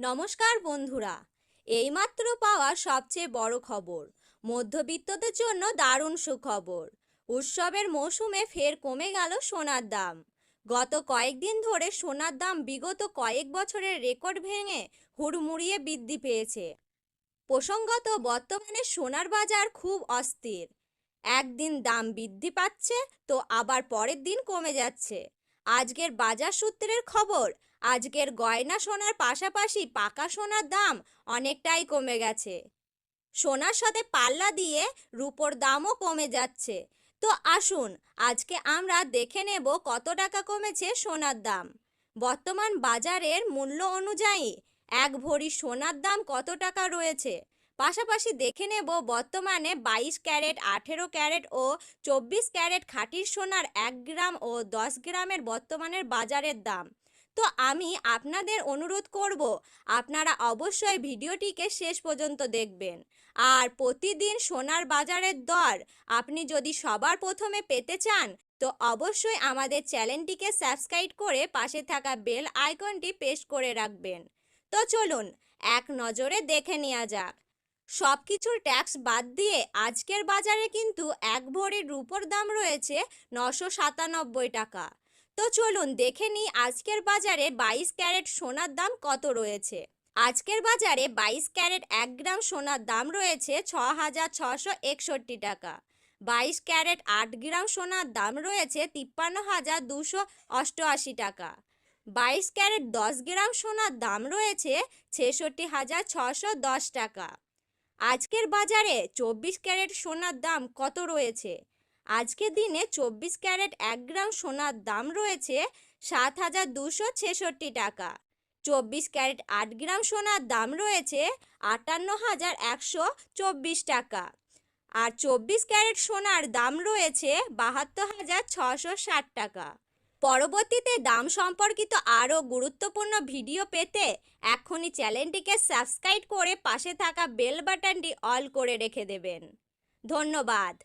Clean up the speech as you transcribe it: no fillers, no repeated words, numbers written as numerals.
নমস্কার বন্ধুরা। এইমাত্র পাওয়া সবচেয়ে বড় খবর, মধ্যবিত্তদের জন্য দারুণ সুখবর। উৎসবের মৌসুমে ফের কমে গেল সোনার দাম। গত কয়েকদিন ধরে সোনার দাম বিগত কয়েক বছরের রেকর্ড ভেঙে হুড়মুড়িয়ে বৃদ্ধি পেয়েছে। প্রসঙ্গত, বর্তমানে সোনার বাজার খুব অস্থির। একদিন দাম বৃদ্ধি পাচ্ছে তো আবার পরের দিন কমে যাচ্ছে। আজকের বাজার সূত্রের খবর, আজকের গয়না সোনার পাশাপাশি পাকা সোনার দাম অনেকটাই কমে গেছে। সোনার সাথে পাল্লা দিয়ে রূপোর দামও কমে যাচ্ছে। তো আসুন আজকে আমরা দেখে নেব কত টাকা কমেছে সোনার দাম। বর্তমান বাজারের মূল্য অনুযায়ী এক ভরি সোনার দাম কত টাকা রয়েছে। পাশাপাশি দেখে নেব বর্তমানে 22 ক্যারেট, 18 ক্যারেট ও 24 ক্যারেট খাঁটির সোনার 1 গ্রাম ও 10 গ্রামের বর্তমানের বাজারের দাম। তো আমি আপনাদের অনুরোধ করব, আপনারা অবশ্যই ভিডিওটিকে শেষ পর্যন্ত দেখবেন। আর প্রতিদিন সোনার বাজারের দর আপনি যদি সবার প্রথমে পেতে চান, তো অবশ্যই আমাদের চ্যানেলটিকে সাবস্ক্রাইব করে পাশে থাকা বেল আইকনটি প্রেস করে রাখবেন। তো চলুন এক নজরে দেখে নেওয়া যাক। সব কিছুর ট্যাক্স বাদ দিয়ে আজকের বাজারে কিন্তু এক ভরি রূপোর দাম রয়েছে 997 টাকা। তো চলুন দেখে নিই আজকের বাজারে 22 ক্যারেট সোনার দাম কত রয়েছে। আজকের বাজারে 22 ক্যারেট 1 গ্রাম সোনার দাম রয়েছে 6,661 টাকা। 22 ক্যারেট 8 গ্রাম সোনার দাম রয়েছে 53,288 টাকা। 22 ক্যারেট 10 গ্রাম সোনার দাম রয়েছে 66,610 টাকা। আজকের বাজারে 24 ক্যারেট সোনার দাম কত রয়েছে। আজকের দিনে 24 ক্যারেট 1 গ্রাম সোনার দাম রয়েছে 7,266 টাকা। 24 ক্যারেট 8 গ্রাম সোনার দাম রয়েছে 58,124 টাকা। আর 24 ক্যারেট সোনার দাম রয়েছে 72,660 টাকা। পরবর্তীতে দাম সম্পর্কিত আরও গুরুত্বপূর্ণ ভিডিও পেতে এখনই চ্যানেলটিকে সাবস্ক্রাইব করে পাশে থাকা বেল বাটনটি অল করে রেখে দেবেন। ধন্যবাদ।